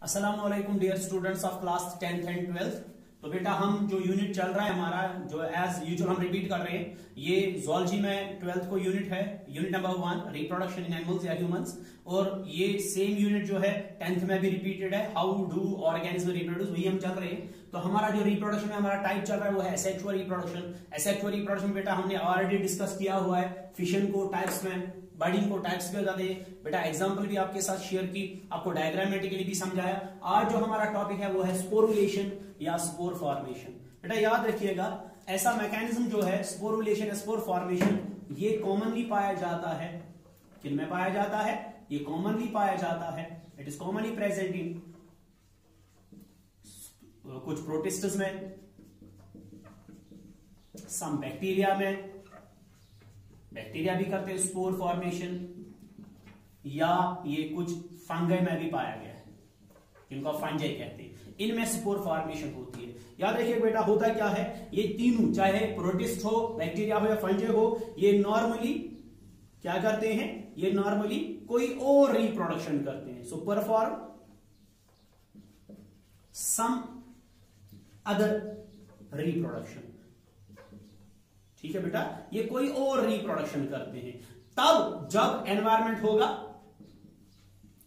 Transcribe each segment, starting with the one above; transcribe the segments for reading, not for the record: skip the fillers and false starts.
अस्सलाम वालेकुम dear students of class 10th and 12th। तो बेटा हम जो यूनिट चल रहा है हमारा जो एज यूजुअल हम रिपीट कर रहे हैं, ये ज़ूलॉजी में 12th को यूनिट है, unit number 1 reproduction in animals या ह्यूमंस। और ये सेम यूनिट जो है 10th में भी रिपीटेड है, हाउ डू ऑर्गेनिज्म रिप्रोड्यूस, वही हम चल रहे हैं। तो हमारा जो रिप्रोडक्शन में हमारा टाइप चल रहा है वो है एसेक्सुअल रिप्रोडक्शन। एसेक्सुअल रिप्रोडक्शन बेटा हमने ऑलरेडी डिस्कस किया हुआ है, फिशन को टाइप्स में, बर्डिंग को टाइप्स भी बताते हैं बेटा, एग्जांपल भी आपके साथ शेयर की, आपको डायग्रामेटिकली भी समझाया। आज जो हमारा टॉपिक है वो है स्पोरुलेशन या स्पोर फॉर्मेशन। बेटा याद रखिएगा, ऐसा मैकेनिज्म जो है स्पोरुलेशन या स्पोर फॉर्मेशन, ये कॉमनली पाया जाता है, किन में पाया जाता है? ये कॉमनली पाया जाता है, it is commonly present in कुछ प्रोटिस्ट्स में, सम बैक्टीरिया में, बैक्टीरिया भी करते हैं स्पोर फॉर्मेशन, या ये कुछ फंगई में भी पाया गया है, जिनको फंजाई कहते हैं, इनमें स्पोर फॉर्मेशन होती है। याद रखिए बेटा, होता क्या है, ये तीनों चाहे प्रोटिस्ट हो, बैक्टीरिया हो या फंजाई हो, ये नॉर्मली क्या करते हैं? ये नॉर्मली कोई और रिप्रोडक्शन करते हैं, सो परफॉर्म सम अदर रिप्रोडक्शन। ठीक है बेटा, ये कोई और रिप्रोडक्शन करते हैं तब जब एनवायरमेंट होगा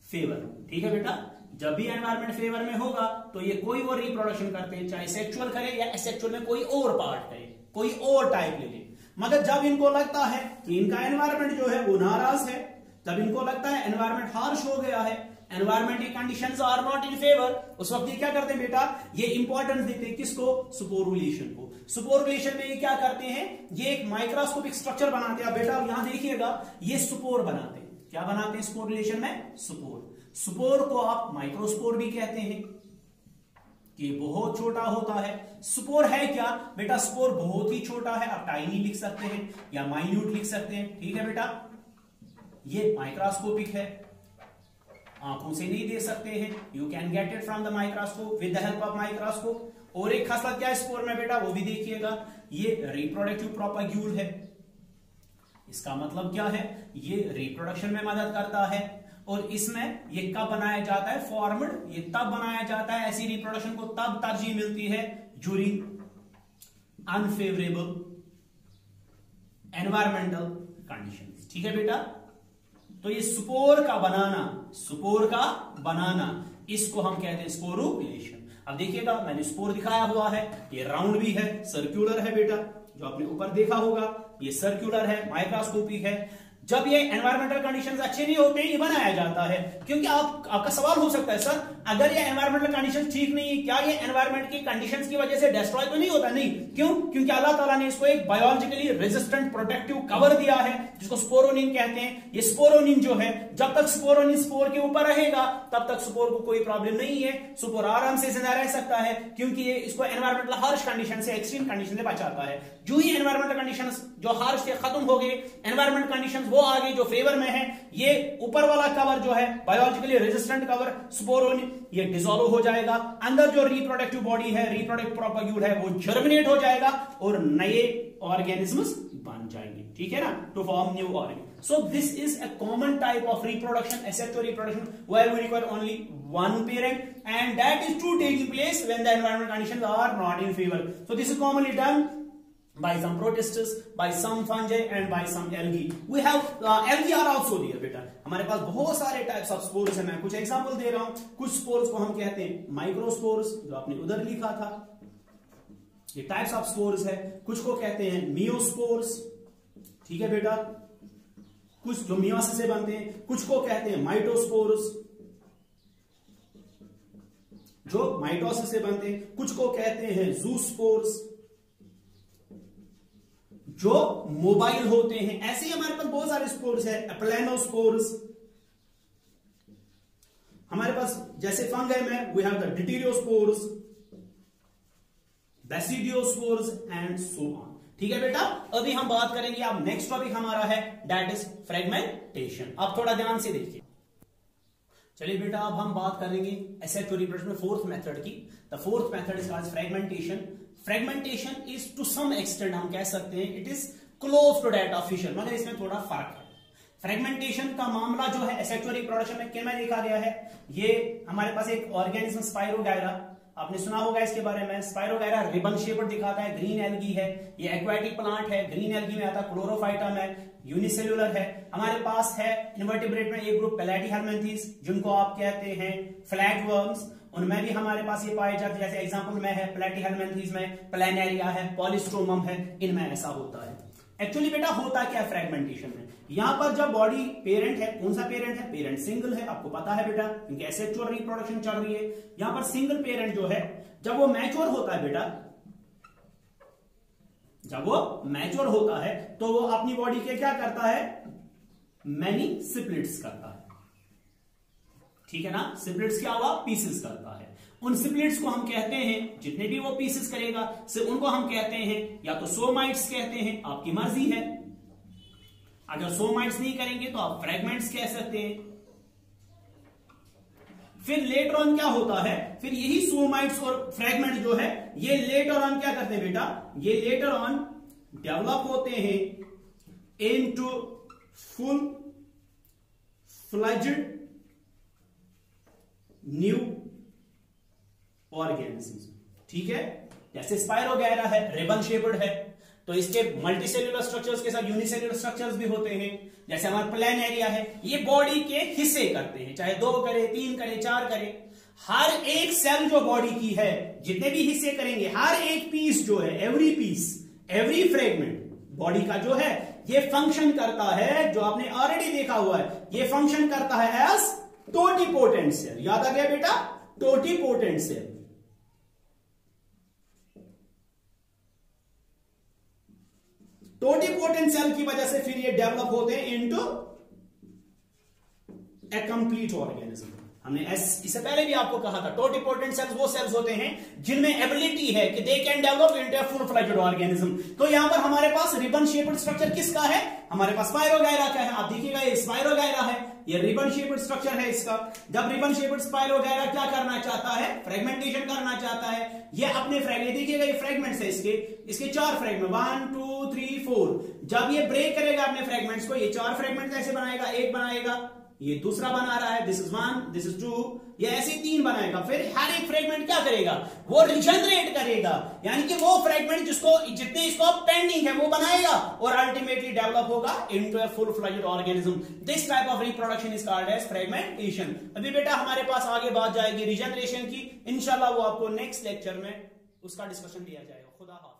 फेवर। ठीक है बेटा, जब भी एनवायरमेंट फेवर में होगा तो ये कोई और रिप्रोडक्शन करते हैं, चाहे सेक्सुअल करे या एसेक्सुअल में कोई और पार्ट करे, कोई और टाइप ले ले। मगर जब इनको लगता है कि इनका एनवायरमेंट जो है वो नाराज है, जब इनको लगता है एनवायरमेंट हार्श हो गया है, environmental conditions are not in favour, उस वक्त ये क्या करते हैं बेटा? ये इंपॉर्टेंस देते हैं किसको? स्पोरुलेशन को। स्पोरुलेशन में ये क्या करते हैं? ये एक माइक्रोस्कोपिक स्ट्रक्चर बनाते हैं। बेटा यहां देखिएगा, ये स्पोर बनाते हैं। क्या बनाते हैं स्पोरुलेशन में? स्पोर। स्पोर को आप माइक्रोस्पोर भी कहते हैं, कि बहुत छोटा होता है। स्पोर है क्या बेटा? स्पोर बहुत ही छोटा है, आप टाइनी लिख सकते हैं या माइन्यूट लिख सकते हैं। ठीक है बेटा, ये माइक्रोस्कोपिक है, आंखों से नहीं देख सकते हैं, you can get it from the microscope with the help of microscope. और एक खास बात क्या है स्पोर में बेटा, वो भी देखिएगा, ये रिप्रोडक्टिव प्रोपाग्यूल है। इसका मतलब क्या है? ये रिप्रोडक्शन में मदद करता है। और इसमें ये कब बनाया जाता है? फॉर्मड। ये तब बनाया जाता है, ऐसी रिप्रोडक्शन को तब तरजीह मिलती है ड्यूरिंग अनफेवरेबल एनवायरमेंटल कंडीशंस। ठीक है बेटा, तो ये स्पोर का बनाना, स्पोर का बनाना, इसको हम कहते हैं स्पोरुलेशन। अब देखिएगा, मैंने स्पोर दिखाया हुआ है, ये राउंड भी है, सर्कुलर है बेटा, जो आपने ऊपर देखा होगा, ये सर्कुलर है, माइक्रोस्कोपिक है। जब ये एनवायरमेंटल कंडीशंस अच्छे नहीं होते, ये बनाया जाता है। क्योंकि आपका सवाल हो सकता है, सर अगर ये एनवायरमेंटल कंडीशंस ठीक नहीं है, क्या ये एनवायरमेंट की कंडीशंस की वजह से डिस्ट्रॉय तो नहीं होता? नहीं। क्यों? क्योंकि अल्लाह ताला ने इसको एक बायोलॉजिकली रेजिस्टेंट प्रोटेक्टिव कवर दिया है, जिसको स्पोरोनिन कहते हैं। ये स्पोरोनिन जो है, जब तक स्पोरोनिन स्पोर के ऊपर रहेगा तब तक स्पोर को कोई प्रॉब्लम नहीं है, स्पोर आराम से जिंदा रह सकता है, क्योंकि ये इसको एनवायरमेंटल हार्श कंडीशन से, एक्सट्रीम कंडीशन से बचाता है। जो ही एनवायरमेंटल कंडीशंस जो हार्श से खत्म हो गए, एनवायरमेंट कंडीशंस वो आ गई जो फेवर में है, ये ऊपर वाला कवर जो है बायोलॉजिकली रेजिस्टेंट कवर स्पोरोनिन, ये डिसॉल्व हो जाएगा। अंदर जो रिप्रोडक्टिव बॉडी है, रिप्रोडक्टिव प्रोपाग्यूल है, वो जर्मिनेट हो जाएगा और नए ऑर्गेनिजम्स बन जाएंगे। ठीक है ना, to form new organism. So this is a common type of reproduction, asexual reproduction, where we require only one parent, and that is true taking place when the environmental conditions are not in favor. So this is commonly done by some protists, by some fungi, and by some algae. We have algae are also there बेटा, हमारे पास बहुत सारे types of spores हैं। मैं कुछ example दे रहा हूं। कुछ स्पोर्स को हम कहते हैं माइक्रोस्पोर्स, जो आपने उधर लिखा था, ये टाइप्स ऑफ स्पोर्स है। कुछ को कहते हैं मियोस्पोर्स। ठीक है बेटा, कुछ जो मियोसिस से बनते हैं। कुछ को कहते हैं माइटोस्पोर्स, जो माइटोसिस से बनते हैं। कुछ को कहते हैं जूस्पोर्स, जो मोबाइल होते हैं। ऐसे ही हमारे पास बहुत सारे स्पोर्स है। एप्लेनोस्पोर्स हमारे पास, जैसे फंगाई में we have the deuterospores, basidiospores and so on. ठीक है बेटा, अभी हम बात करेंगे, अब नेक्स्ट टॉपिक हमारा है दैट इज फ्रेगमेंटेशन। आप थोड़ा ध्यान से देखिए। चलिए बेटा, अब हम बात करेंगे एसेक्सुअल रिप्रोडक्शन में फोर्थ मेथड की। The fourth method is called fragmentation. Fragmentation is to some extent हम कह सकते हैं it is close to that of fission, मगर इसमें थोड़ा फर्क है। फ्रेगमेंटेशन का मामला जो है एसेक्सुअल रिप्रोडक्शन में किन में देखा गया है? ये हमारे पास एक ऑर्गेनिज्म स्पाइरोगायरा, आपने सुना होगा इसके बारे में। स्पाइरोगायरा रिबन शेप्ड दिखाता है, ग्रीन एल्गी है, ये एक्वाटिक प्लांट है, ग्रीन एल्गी में आता है, क्लोरोफाइटम है, यूनिसेल्युलर है। हमारे पास है इन्वर्टिब्रेट में एक ग्रुप प्लैटीहेल्मिन्थेस, जिनको आप कहते हैं फ्लैटवर्म्स, उनमें भी हमारे पास ये पाए जाते हैं। जैसे एग्जांपल में है प्लैटीहेल्मिन्थेस में प्लैनेरिया है, पॉलिस्ट्रोमम है, इनमें ऐसा होता है। एक्चुअली बेटा होता क्या फ्रेगमेंटेशन में? यहां पर जब बॉडी पेरेंट है, कौन सा पेरेंट है? पेरेंट सिंगल है, आपको पता है बेटा, क्योंकि एसेक्सुअल रिप्रोडक्शन चल रही है। यहां पर सिंगल पेरेंट जो है, जब वो मैच्योर होता है बेटा, जब वो मैच्योर होता है तो वो अपनी बॉडी के क्या करता है? मैनी सिप्लिट्स करता है, ठीक है ना? सिप्लिट्स क्या हुआ? पीसेस करता है। उन सिप्लिट्स को हम कहते हैं, जितने भी वो पीसेस करेगा से उनको हम कहते हैं या तो सोमाइट्स कहते हैं, आपकी मर्जी है। अगर सोमाइट्स नहीं करेंगे तो आप फ्रेगमेंट्स कह सकते हैं। फिर लेटर ऑन क्या होता है? फिर यही सोमाइट्स और फ्रेगमेंट जो है ये लेटर ऑन क्या करते हैं बेटा? ये लेटर ऑन डेवलप होते हैं into full fledged new organism, ठीक है? जैसे स्पाइरोगायरा है, रिबन शेप्ड है, तो इसके मल्टीसेल्युलर स्ट्रक्चर्स के साथ यूनिसेल्युलर स्ट्रक्चर्स भी होते हैं। जैसे हमारा प्लैनेरिया है, ये बॉडी के हिस्से करते हैं, चाहे 2 करे, 3 करे, 4 करे। हर एक सेल जो बॉडी की है, जितने भी हिस्से करेंगे, हर एक पीस जो है, every piece, every fragment body का जो है, ये फंक्शन करता है, जो आपने ऑलरेडी देखा हुआ है, ये फंक्शन करता है एज टोटिपोटेंट सेल। याद आ गया बेटा? Totipotent cell. टोटिपोटेंट सेल की वजह से फिर ये डेवलप होते हैं इनटू ए कंप्लीट ऑर्गेनिज्म। हमने इससे पहले भी आपको कहा था, टोटिपोटेंट सेल्स वो सेल्स होते हैं जिनमें एबिलिटी है कि they can develop into a full fledged organism. तो यहां पर हमारे पास रिबन शेप्ड स्ट्रक्चर किसका है? हमारे पास स्पाइरोगायरा का है। आप देखिएगा ये स्पाइरोगायरा है, ये रिबन शेप्ड स्ट्रक्चर है इसका। जब रिबन शेप्ड स्पाइरोगायरा क्या करना चाहता है? फ्रेगमेंटेशन करना चाहता है। ये अपने फ्रेगमेंट, देखिएगा ये फ्रेगमेंट्स है इसके 4 फ्रेगमेंट, 1 2 3 4। जब ये ब्रेक करेगा अपने फ्रेगमेंट्स को, ये 4 फ्रेगमेंट कैसे बनाएगा? एक बनाएगा, ये दूसरा बना रहा है, दिस इज 1, दिस इज 2, ये ऐसे 3 बनाएगा। फिर हर एक फ्रेगमेंट क्या करेगा? वो रिजनरेट करेगा, यानी कि वो फ्रेगमेंट जिसको जितने इसको पेंडिंग है वो बनाएगा और अल्टीमेटली डेवलप होगा into a full fledged organism. This type of reproduction is called as fragmentation. अभी बेटा हमारे पास आगे बात जाएगी रिजनरेशन की, इंशाल्लाह वो आपको नेक्स्ट लेक्चर में उसका डिस्कशन दिया जाएगा। खुदा हाफिज़।